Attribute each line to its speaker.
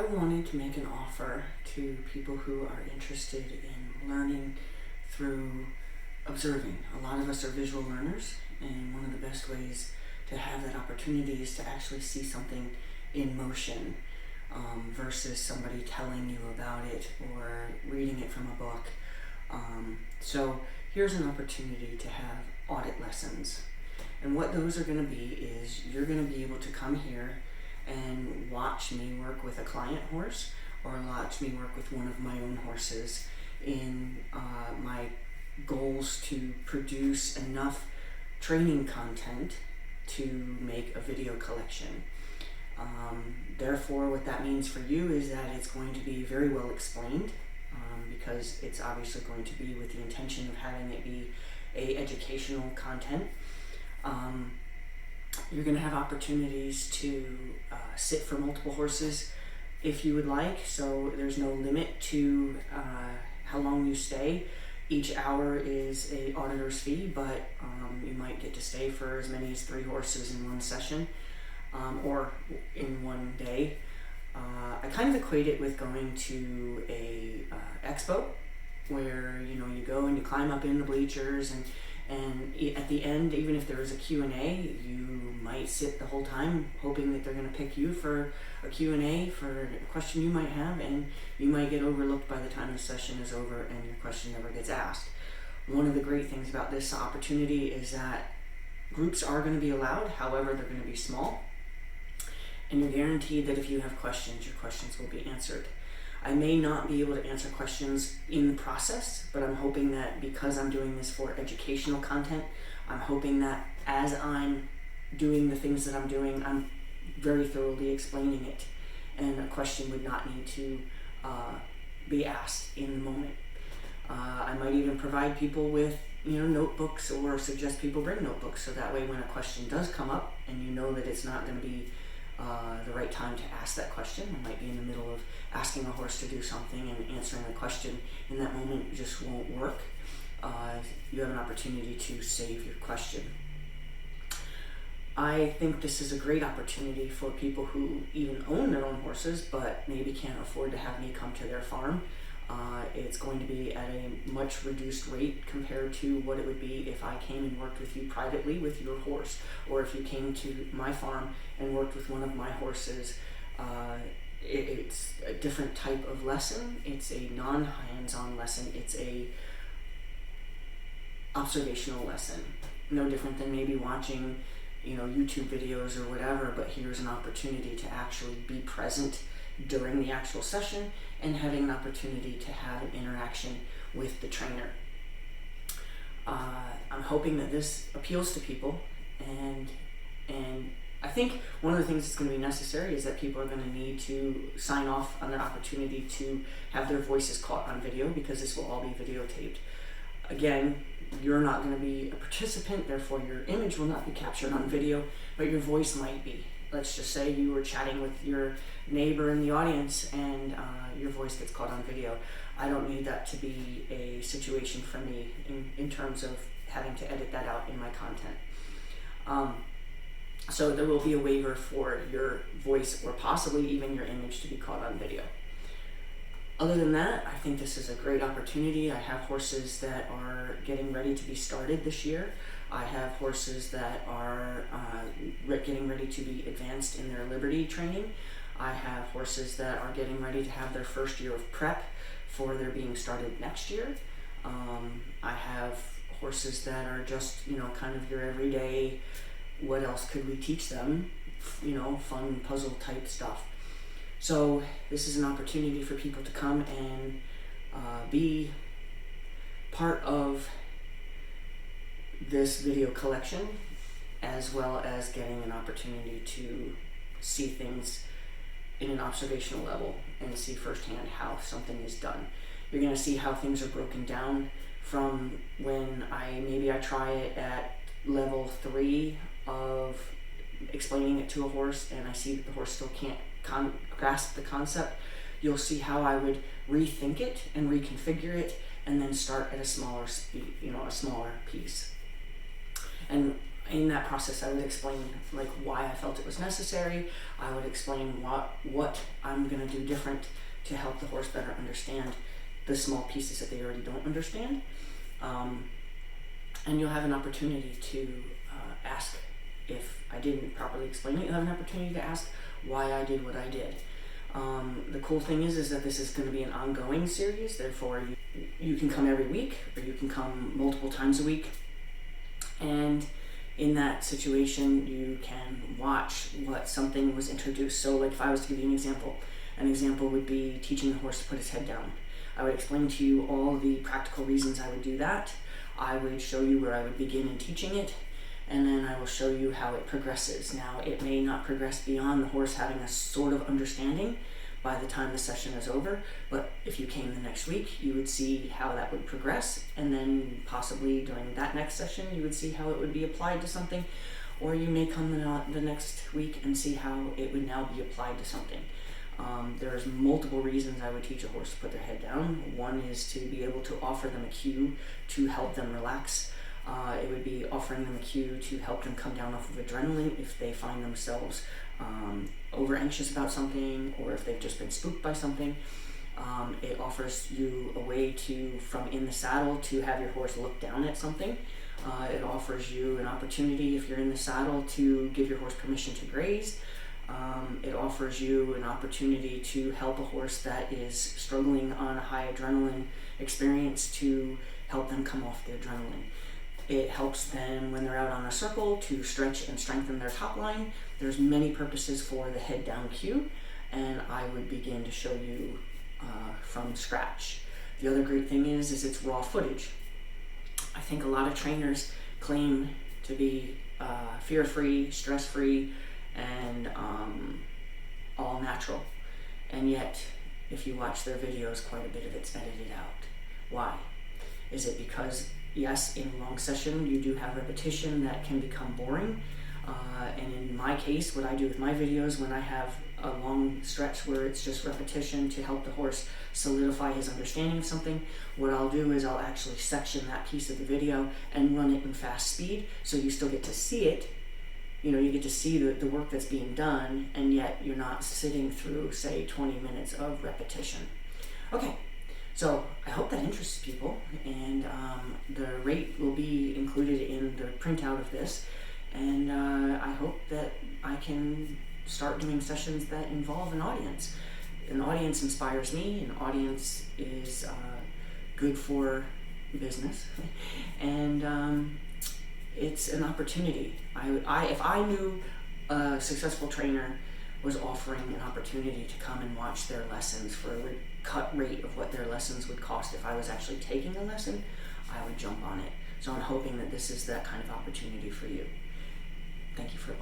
Speaker 1: I wanted to make an offer to people who are interested in learning through observing. A lot of us are visual learners, and one of the best ways to have that opportunity is to actually see something in motion versus somebody telling you about it or reading it from a book. So here's an opportunity to have audit lessons. And what those are going to be is you're going to be able to come here and watch me work with a client horse or watch me work with one of my own horses in my goals to produce enough training content to make a video collection. Therefore, what that means for you is that it's going to be very well explained because it's obviously going to be with the intention of having it be educational content. You're going to have opportunities to sit for multiple horses if you would like, so there's no limit to how long you stay. Each hour is a auditor's fee, but you might get to stay for as many as 3 horses in one session or in one day. I kind of equate it with going to a expo where you go and you climb up in the bleachers and at the end, even if there is a Q&A, you might sit the whole time hoping that they're going to pick you for a Q&A for a question you might have, and you might get overlooked by the time the session is over and your question never gets asked. One of the great things about this opportunity is that groups are going to be allowed, however, they're going to be small, and you're guaranteed that if you have questions, your questions will be answered. I may not be able to answer questions in the process, but I'm hoping that because I'm doing this for educational content, I'm hoping that as I'm doing the things that I'm doing, I'm very thoroughly explaining it, and a question would not need to be asked in the moment. I might even provide people with notebooks or suggest people bring notebooks, so that way when a question does come up and you know that it's not going to be the right time to ask that question. I might be in the middle of asking a horse to do something and answering a question in that moment just won't work. You have an opportunity to save your question. I think this is a great opportunity for people who even own their own horses but maybe can't afford to have me come to their farm. It's going to be at a much reduced rate compared to what it would be if I came and worked with you privately with your horse, or if you came to my farm and worked with one of my horses. It's a different type of lesson. It's a non-hands-on lesson. It's a observational lesson. No different than maybe watching YouTube videos or whatever, but here's an opportunity to actually be present during the actual session and having an opportunity to have an interaction with the trainer. I'm hoping that this appeals to people, and I think one of the things that's going to be necessary is that people are going to need to sign off on their opportunity to have their voices caught on video, because this will all be videotaped. Again, you're not going to be a participant, therefore your image will not be captured on video, but your voice might be. Let's just say you were chatting with your neighbor in the audience and your voice gets caught on video. I don't need that to be a situation for me in terms of having to edit that out in my content. So there will be a waiver for your voice or possibly even your image to be caught on video. Other than that, I think this is a great opportunity. I have horses that are getting ready to be started this year. I have horses that are getting ready to be advanced in their Liberty training. I have horses that are getting ready to have their first year of prep for their being started next year. I have horses that are just, kind of your everyday, what else could we teach them, fun puzzle type stuff. So this is an opportunity for people to come and be part of this video collection, as well as getting an opportunity to see things in an observational level and see firsthand how something is done. You're going to see how things are broken down from when I try it at level 3 of explaining it to a horse and I see that the horse still can't grasp the concept. You'll see how I would rethink it and reconfigure it and then start at a smaller speed, a smaller piece. And in that process, I would explain like why I felt it was necessary. I would explain what I'm going to do different to help the horse better understand the small pieces that they already don't understand. And you'll have an opportunity to ask if I didn't properly explain it. You'll have an opportunity to ask why I did what I did. The cool thing is that this is going to be an ongoing series. Therefore, you can come every week, or you can come multiple times a week. And in that situation, you can watch what something was introduced. So like if I was to give you an example would be teaching the horse to put his head down. I would explain to you all the practical reasons I would do that. I would show you where I would begin in teaching it, and then I will show you how it progresses. Now, it may not progress beyond the horse having a sort of understanding by the time the session is over, but if you came the next week, you would see how that would progress, and then possibly during that next session, you would see how it would be applied to something, or you may come the next week and see how it would now be applied to something. There's multiple reasons I would teach a horse to put their head down. One is to be able to offer them a cue to help them relax. It would be offering them a cue to help them come down off of adrenaline if they find themselves over anxious about something, or if they've just been spooked by something. It offers you a way to, from in the saddle, to have your horse look down at something. It offers you an opportunity, if you're in the saddle, to give your horse permission to graze. It offers you an opportunity to help a horse that is struggling on a high adrenaline experience, to help them come off the adrenaline. It helps them when they're out on a circle to stretch and strengthen their top line. There's many purposes for the head down cue, and I would begin to show you from scratch. The other great thing is it's raw footage. I think a lot of trainers claim to be fear-free, stress-free, and all natural, and yet if you watch their videos, quite a bit of it's edited out. Why? Is it because, yes, in a long session you do have repetition that can become boring, and in my case, what I do with my videos, when I have a long stretch where it's just repetition to help the horse solidify his understanding of something, what I'll do is I'll actually section that piece of the video and run it in fast speed, so you still get to see it. You get to see the work that's being done, and yet you're not sitting through, say, 20 minutes of repetition. Okay, so I hope that interests people, and the rate will be included in the printout of this, and I hope that I can start doing sessions that involve an audience. An audience inspires me, an audience is good for business, and it's an opportunity. If I knew a successful trainer was offering an opportunity to come and watch their lessons for a cut rate of what their lessons would cost if I was actually taking a lesson, I would jump on it. So I'm hoping that this is that kind of opportunity for you. Thank you for